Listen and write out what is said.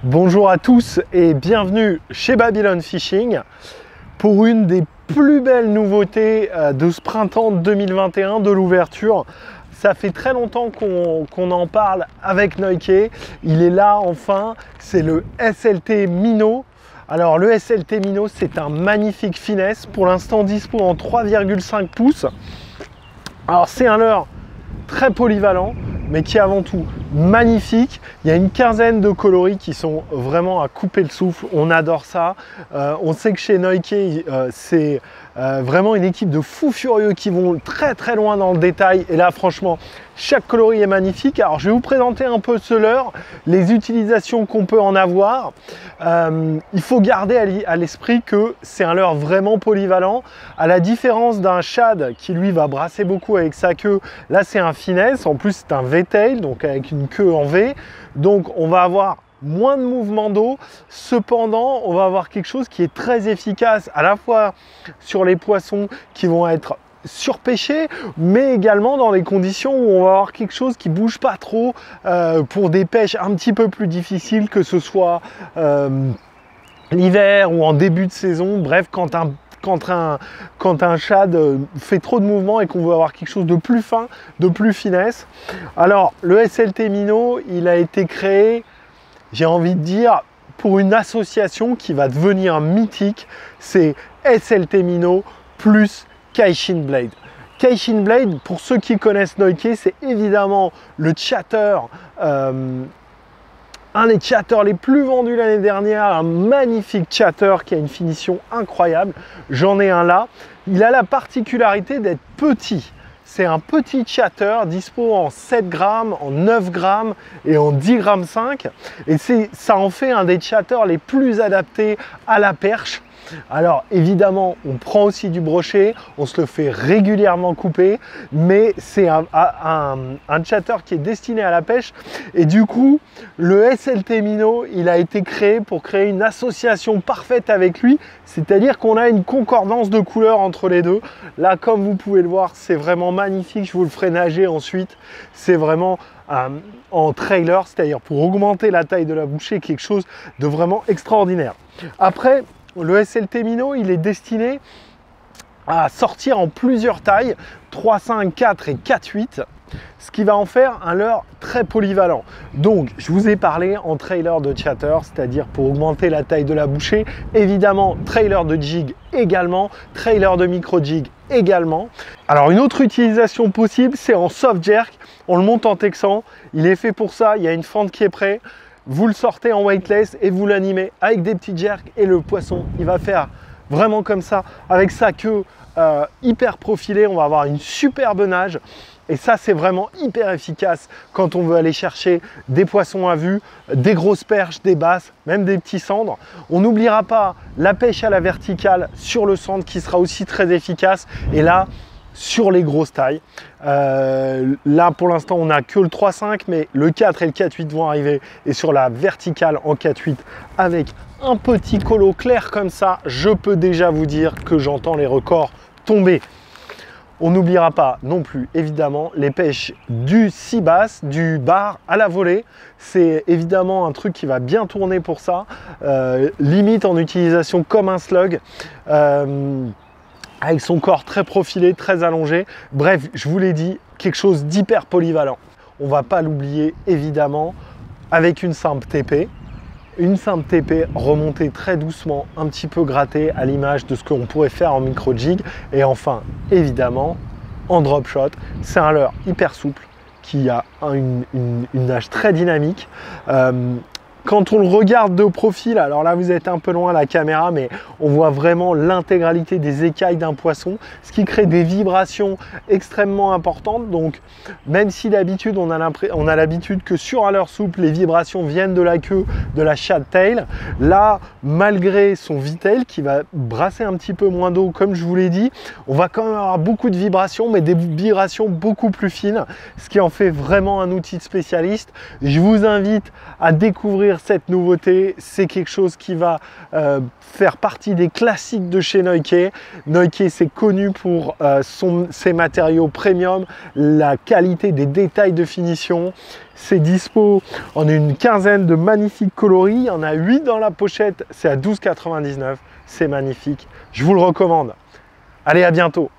Bonjour à tous et bienvenue chez Babylon Fishing pour une des plus belles nouveautés de ce printemps 2021 de l'ouverture. Ça fait très longtemps qu'on en parle avec Noike. Il est là enfin, c'est le SLT Minnow. Alors le SLT Minnow, c'est un magnifique finesse, pour l'instant dispo en 3,5 pouces. Alors c'est un leurre très polyvalent, mais qui est avant tout magnifique. Il y a une quinzaine de coloris qui sont vraiment à couper le souffle. On adore ça. On sait que chez Noike, c'est vraiment une équipe de fous furieux qui vont très très loin dans le détail. Et là, franchement, chaque coloris est magnifique. Alors, je vais vous présenter un peu ce leurre, les utilisations qu'on peut en avoir. Il faut garder à l'esprit que c'est un leurre vraiment polyvalent. À la différence d'un shad qui lui va brasser beaucoup avec sa queue, là c'est un finesse. En plus, c'est un V-tail, donc avec une queue en V. Donc, on va avoir moins de mouvement d'eau, cependant on va avoir quelque chose qui est très efficace à la fois sur les poissons qui vont être surpêchés, mais également dans les conditions où on va avoir quelque chose qui bouge pas trop pour des pêches un petit peu plus difficiles, que ce soit l'hiver ou en début de saison. Bref, quand un shad fait trop de mouvements et qu'on veut avoir quelque chose de plus fin, de plus finesse. Alors le SLT Minnow, il a été créé, j'ai envie de dire, pour une association qui va devenir mythique. C'est SLT Minnow plus Kaishin Blade. Kaishin Blade, pour ceux qui connaissent Noike, c'est évidemment le chatter, un des chatters les plus vendus l'année dernière, un magnifique chatter qui a une finition incroyable. J'en ai un là. Il a la particularité d'être petit. C'est un petit chatter dispo en 7 grammes, en 9 grammes et en 10 grammes 5. Et ça en fait un des chatters les plus adaptés à la perche. Alors évidemment, on prend aussi du brochet, on se le fait régulièrement couper, mais c'est un chatter qui est destiné à la pêche. Et du coup, le SLT Minnow, il a été créé pour créer une association parfaite avec lui, c'est-à-dire qu'on a une concordance de couleurs entre les deux. Là, comme vous pouvez le voir, c'est vraiment magnifique. Je vous le ferai nager ensuite. C'est vraiment en trailer, c'est-à-dire pour augmenter la taille de la bouchée, quelque chose de vraiment extraordinaire. Après, le SLT Minnow, il est destiné à sortir en plusieurs tailles, 3,5, 4 et 4,8, ce qui va en faire un leurre très polyvalent. Donc, je vous ai parlé en trailer de chatter, c'est-à-dire pour augmenter la taille de la bouchée. Évidemment, trailer de jig également, trailer de micro jig également. Alors, une autre utilisation possible, c'est en soft jerk. On le monte en texan, il est fait pour ça, il y a une fente qui est prête. Vous le sortez en weightless et vous l'animez avec des petits jerks et le poisson, il va faire vraiment comme ça avec sa queue hyper profilée. On va avoir une superbe nage et ça, c'est vraiment hyper efficace quand on veut aller chercher des poissons à vue, des grosses perches, des basses, même des petits sandres. On n'oubliera pas la pêche à la verticale sur le centre qui sera aussi très efficace. Et là, sur les grosses tailles. Là pour l'instant on n'a que le 3,5, mais le 4 et le 4,8 vont arriver, et sur la verticale en 4,8 avec un petit colo clair comme ça, je peux déjà vous dire que j'entends les records tomber. On n'oubliera pas non plus évidemment les pêches du sea bass, du bar à la volée. C'est évidemment un truc qui va bien tourner pour ça, limite en utilisation comme un slug. Avec son corps très profilé, très allongé. Bref, je vous l'ai dit, quelque chose d'hyper polyvalent. On ne va pas l'oublier, évidemment, avec une simple TP. Une simple TP remontée très doucement, un petit peu grattée, à l'image de ce qu'on pourrait faire en micro jig. Et enfin, évidemment, en drop shot, c'est un leurre hyper souple qui a une nage très dynamique. Quand on le regarde de profil, alors là vous êtes un peu loin à la caméra, mais on voit vraiment l'intégralité des écailles d'un poisson, ce qui crée des vibrations extrêmement importantes. Donc même si d'habitude on a l'habitude que sur un leurre souple, les vibrations viennent de la queue, de la shad tail, là malgré son V-tail qui va brasser un petit peu moins d'eau comme je vous l'ai dit, on va quand même avoir beaucoup de vibrations, mais des vibrations beaucoup plus fines, ce qui en fait vraiment un outil de spécialiste. Je vous invite à découvrir découvrir cette nouveauté. C'est quelque chose qui va faire partie des classiques de chez Noike. Noike, c'est connu pour ses matériaux premium, la qualité des détails de finition. C'est dispo en une quinzaine de magnifiques coloris. Il y en a 8 dans la pochette. C'est à 12,99 €. C'est magnifique. Je vous le recommande. Allez, à bientôt.